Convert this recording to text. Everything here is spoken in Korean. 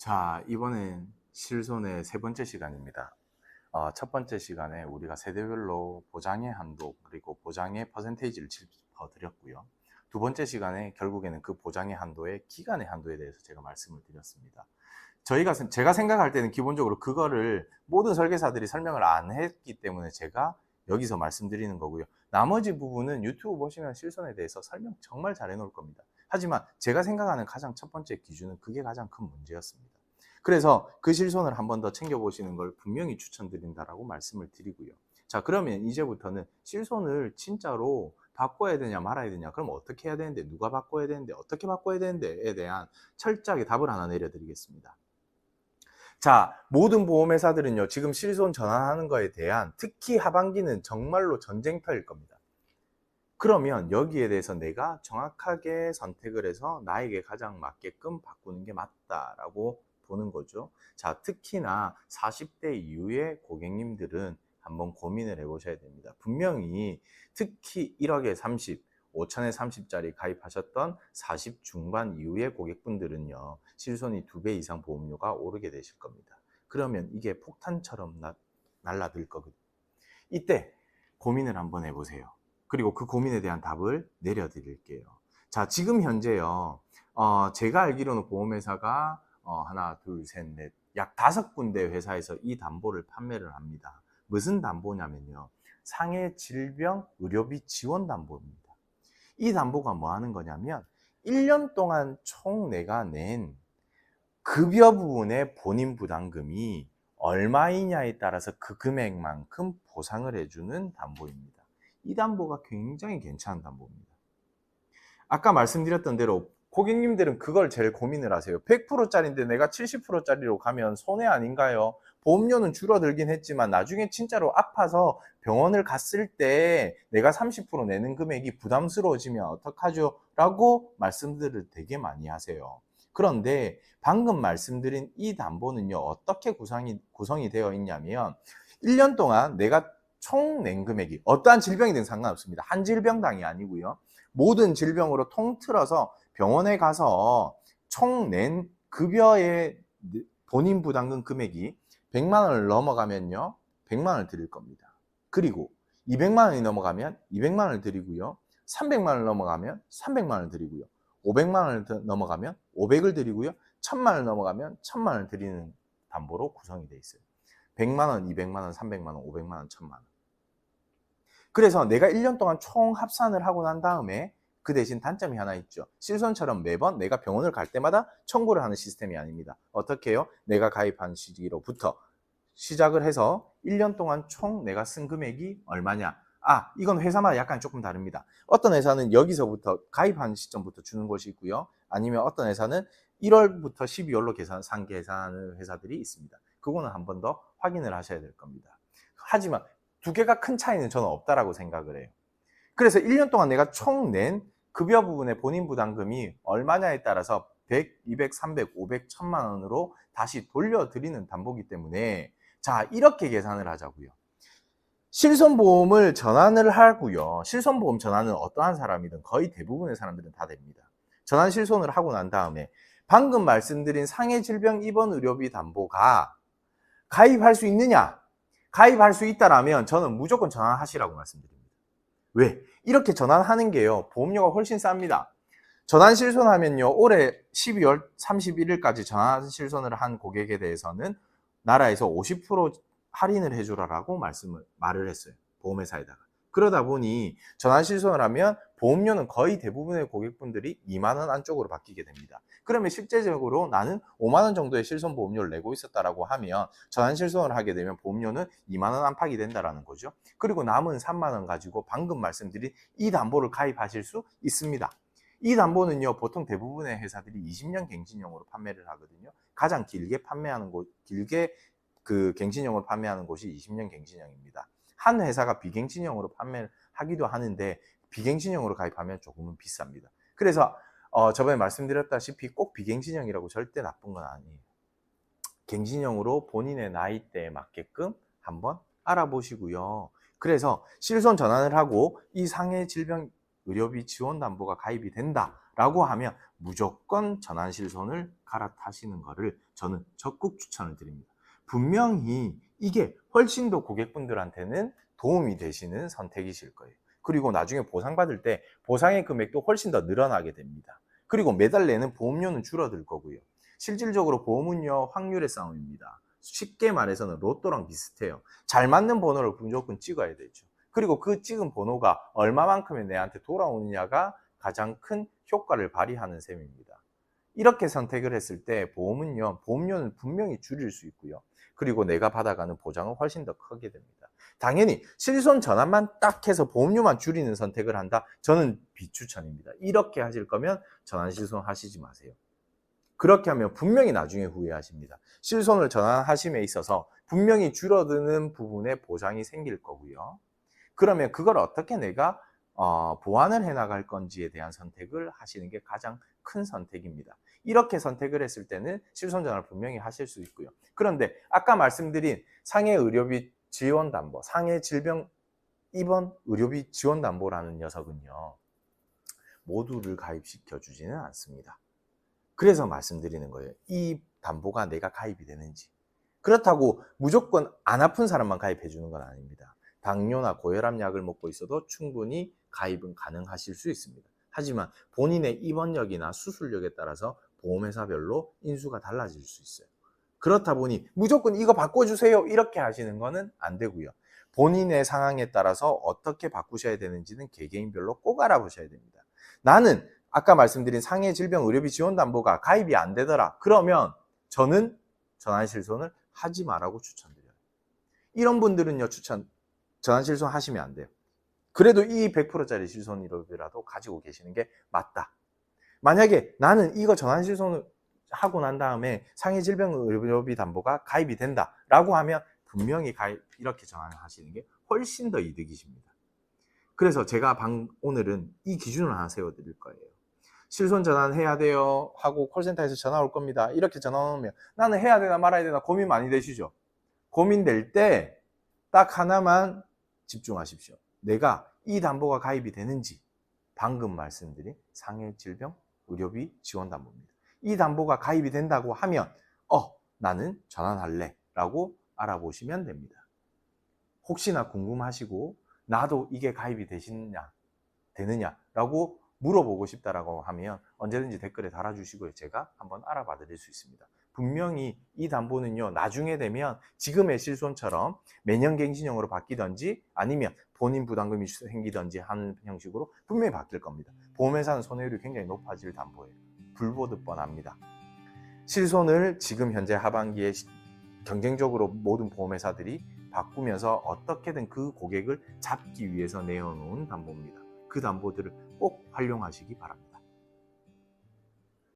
자, 이번엔 실손의 세 번째 시간입니다. 첫 번째 시간에 우리가 세대별로 보장의 한도 그리고 보장의 퍼센테이지를 짚어드렸고요. 두 번째 시간에 결국에는 그 보장의 한도의 기간의 한도에 대해서 제가 말씀을 드렸습니다. 제가 생각할 때는 기본적으로 그거를 모든 설계사들이 설명을 안 했기 때문에 제가 여기서 말씀드리는 거고요. 나머지 부분은 유튜브 보시면 실손에 대해서 설명 정말 잘 해놓을 겁니다. 하지만 제가 생각하는 가장 첫 번째 기준은 그게 가장 큰 문제였습니다. 그래서 그 실손을 한 번 더 챙겨보시는 걸 분명히 추천드린다라고 말씀을 드리고요. 자, 그러면 이제부터는 실손을 진짜로 바꿔야 되냐 말아야 되냐, 그럼 어떻게 해야 되는데, 누가 바꿔야 되는데, 어떻게 바꿔야 되는데에 대한 철저하게 답을 하나 내려드리겠습니다. 자, 모든 보험회사들은요, 지금 실손 전환하는 거에 대한, 특히 하반기는 정말로 전쟁터일 겁니다. 그러면 여기에 대해서 내가 정확하게 선택을 해서 나에게 가장 맞게끔 바꾸는 게 맞다라고 보는 거죠. 자, 특히나 40대 이후의 고객님들은 한번 고민을 해보셔야 됩니다. 분명히 특히 1억에 30, 5천에 30짜리 가입하셨던 40 중반 이후의 고객분들은요, 실손이 2배 이상 보험료가 오르게 되실 겁니다. 그러면 이게 폭탄처럼 날라들 거거든요. 이때 고민을 한번 해보세요. 그리고 그 고민에 대한 답을 내려드릴게요. 자, 지금 현재요, 제가 알기로는 보험회사가 하나, 둘, 셋, 넷, 약 5군데 회사에서 이 담보를 판매를 합니다. 무슨 담보냐면요, 상해 질병 의료비 지원 담보입니다. 이 담보가 뭐 하는 거냐면 1년 동안 총 내가 낸 급여 부분의 본인 부담금이 얼마이냐에 따라서 그 금액만큼 보상을 해주는 담보입니다. 이 담보가 굉장히 괜찮은 담보입니다. 아까 말씀드렸던 대로 고객님들은 그걸 제일 고민을 하세요. 100%짜리인데 내가 70%짜리로 가면 손해 아닌가요? 보험료는 줄어들긴 했지만 나중에 진짜로 아파서 병원을 갔을 때 내가 30% 내는 금액이 부담스러워지면 어떡하죠? 라고 말씀들을 되게 많이 하세요. 그런데 방금 말씀드린 이 담보는요, 어떻게 구성이 되어 있냐면 1년 동안 내가 총 낸 금액이 어떠한 질병이든 상관없습니다. 한 질병당이 아니고요. 모든 질병으로 통틀어서 병원에 가서 총 낸 급여의 본인 부담금 금액이 100만 원을 넘어가면요, 100만 원을 드릴 겁니다. 그리고 200만 원이 넘어가면 200만 원을 드리고요. 300만 원을 넘어가면 300만 원을 드리고요. 500만 원을 넘어가면 500을 드리고요. 1000만 원을 넘어가면 1000만 원을 드리는 담보로 구성이 되어 있어요. 100만 원, 200만 원, 300만 원, 500만 원, 1000만 원. 그래서 내가 1년 동안 총 합산을 하고 난 다음에 그 대신 단점이 하나 있죠. 실손처럼 매번 내가 병원을 갈 때마다 청구를 하는 시스템이 아닙니다. 어떻게 해요? 내가 가입한 시기로부터 시작을 해서 1년 동안 총 내가 쓴 금액이 얼마냐. 이건 회사마다 약간 조금 다릅니다. 어떤 회사는 여기서부터 가입한 시점부터 주는 것이 있고요. 아니면 어떤 회사는 1월부터 12월로 계산하는 회사들이 있습니다. 그거는 한 번 더 확인을 하셔야 될 겁니다. 하지만 두 개가 큰 차이는 저는 없다라고 생각을 해요. 그래서 1년 동안 내가 총 낸 급여 부분의 본인 부담금이 얼마냐에 따라서 100, 200, 300, 500, 1000만 원으로 다시 돌려드리는 담보기 때문에, 자, 이렇게 계산을 하자고요. 실손보험을 전환을 하고요. 실손보험 전환은 어떠한 사람이든 거의 대부분의 사람들은 다 됩니다. 전환 실손을 하고 난 다음에 방금 말씀드린 상해질병 입원 의료비 담보가 가입할 수 있느냐? 가입할 수 있다라면 저는 무조건 전환하시라고 말씀드립니다. 왜? 이렇게 전환하는 게요, 보험료가 훨씬 쌉니다. 전환 실손하면요, 올해 12월 31일까지 전환 실손을 한 고객에 대해서는 나라에서 50% 할인을 해주라고 말을 했어요. 보험회사에다가. 그러다 보니 전환 실손을 하면 보험료는 거의 대부분의 고객분들이 2만 원 안쪽으로 바뀌게 됩니다. 그러면 실제적으로 나는 5만 원 정도의 실손 보험료를 내고 있었다라고 하면 전환 실손을 하게 되면 보험료는 2만 원 안팎이 된다라는 거죠. 그리고 남은 3만 원 가지고 방금 말씀드린 이 담보를 가입하실 수 있습니다. 이 담보는요, 보통 대부분의 회사들이 20년 갱신형으로 판매를 하거든요. 가장 길게 갱신형으로 판매하는 곳이 20년 갱신형입니다. 한 회사가 비갱신형으로 판매를 하기도 하는데 비갱신형으로 가입하면 조금은 비쌉니다. 그래서 저번에 말씀드렸다시피 꼭 비갱신형이라고 절대 나쁜 건 아니에요. 갱신형으로 본인의 나이대에 맞게끔 한번 알아보시고요. 그래서 실손 전환을 하고 이 상해 질병 의료비 지원 담보가 가입이 된다라고 하면 무조건 전환 실손을 갈아타시는 거를 저는 적극 추천을 드립니다. 분명히 이게 훨씬 더 고객분들한테는 도움이 되시는 선택이실 거예요. 그리고 나중에 보상받을 때 보상의 금액도 훨씬 더 늘어나게 됩니다. 그리고 매달 내는 보험료는 줄어들 거고요. 실질적으로 보험은요, 확률의 싸움입니다. 쉽게 말해서는 로또랑 비슷해요. 잘 맞는 번호를 무조건 찍어야 되죠. 그리고 그 찍은 번호가 얼마만큼의 내한테 돌아오느냐가 가장 큰 효과를 발휘하는 셈입니다. 이렇게 선택을 했을 때 보험료는 분명히 줄일 수 있고요. 그리고 내가 받아가는 보장은 훨씬 더 크게 됩니다. 당연히 실손 전환만 딱 해서 보험료만 줄이는 선택을 한다? 저는 비추천입니다. 이렇게 하실 거면 전환 실손 하시지 마세요. 그렇게 하면 분명히 나중에 후회하십니다. 실손을 전환하심에 있어서 분명히 줄어드는 부분에 보장이 생길 거고요. 그러면 그걸 어떻게 내가 보완을 해나갈 건지에 대한 선택을 하시는 게 가장 큰 선택입니다. 이렇게 선택을 했을 때는 실손 전환을 분명히 하실 수 있고요. 그런데 아까 말씀드린 상해 의료비 지원담보, 상해 질병 입원 의료비 지원담보라는 녀석은요, 모두를 가입시켜 주지는 않습니다. 그래서 말씀드리는 거예요. 이 담보가 내가 가입이 되는지. 그렇다고 무조건 안 아픈 사람만 가입해 주는 건 아닙니다. 당뇨나 고혈압 약을 먹고 있어도 충분히 가입은 가능하실 수 있습니다. 하지만 본인의 입원력이나 수술력에 따라서 보험회사별로 인수가 달라질 수 있어요. 그렇다 보니 무조건 이거 바꿔주세요 이렇게 하시는 거는 안 되고요. 본인의 상황에 따라서 어떻게 바꾸셔야 되는지는 개개인별로 꼭 알아보셔야 됩니다. 나는 아까 말씀드린 상해 질병 의료비 지원담보가 가입이 안 되더라. 그러면 저는 전환실손을 하지 말라고 추천드려요. 이런 분들은요, 전환실손 하시면 안 돼요. 그래도 이 100%짜리 실손이라도 가지고 계시는 게 맞다. 만약에 나는 이거 전환실손을 하고 난 다음에 상해 질병 의료비 담보가 가입이 된다라고 하면 분명히 이렇게 전환을 하시는 게 훨씬 더 이득이십니다. 그래서 제가 오늘은 이 기준을 하나 세워드릴 거예요. 실손 전환해야 돼요 하고 콜센터에서 전화 올 겁니다. 이렇게 전화 오면 나는 해야 되나 말아야 되나 고민 많이 되시죠? 고민될 때 딱 하나만 집중하십시오. 내가 이 담보가 가입이 되는지. 방금 말씀드린 상해 질병 의료비 지원 담보입니다. 이 담보가 가입이 된다고 하면 나는 전환할래 라고 알아보시면 됩니다. 혹시나 궁금하시고 나도 이게 가입이 되느냐라고 물어보고 싶다라고 하면 언제든지 댓글에 달아주시고요. 제가 한번 알아봐 드릴 수 있습니다. 분명히 이 담보는요, 나중에 되면 지금의 실손처럼 매년 갱신형으로 바뀌든지 아니면 본인 부담금이 생기든지 하는 형식으로 분명히 바뀔 겁니다. 보험회사는 손해율이 굉장히 높아질 담보예요. 불보듯 뻔합니다. 실손을 지금 현재 하반기에 경쟁적으로 모든 보험회사들이 바꾸면서 어떻게든 그 고객을 잡기 위해서 내어놓은 담보입니다. 그 담보들을 꼭 활용하시기 바랍니다.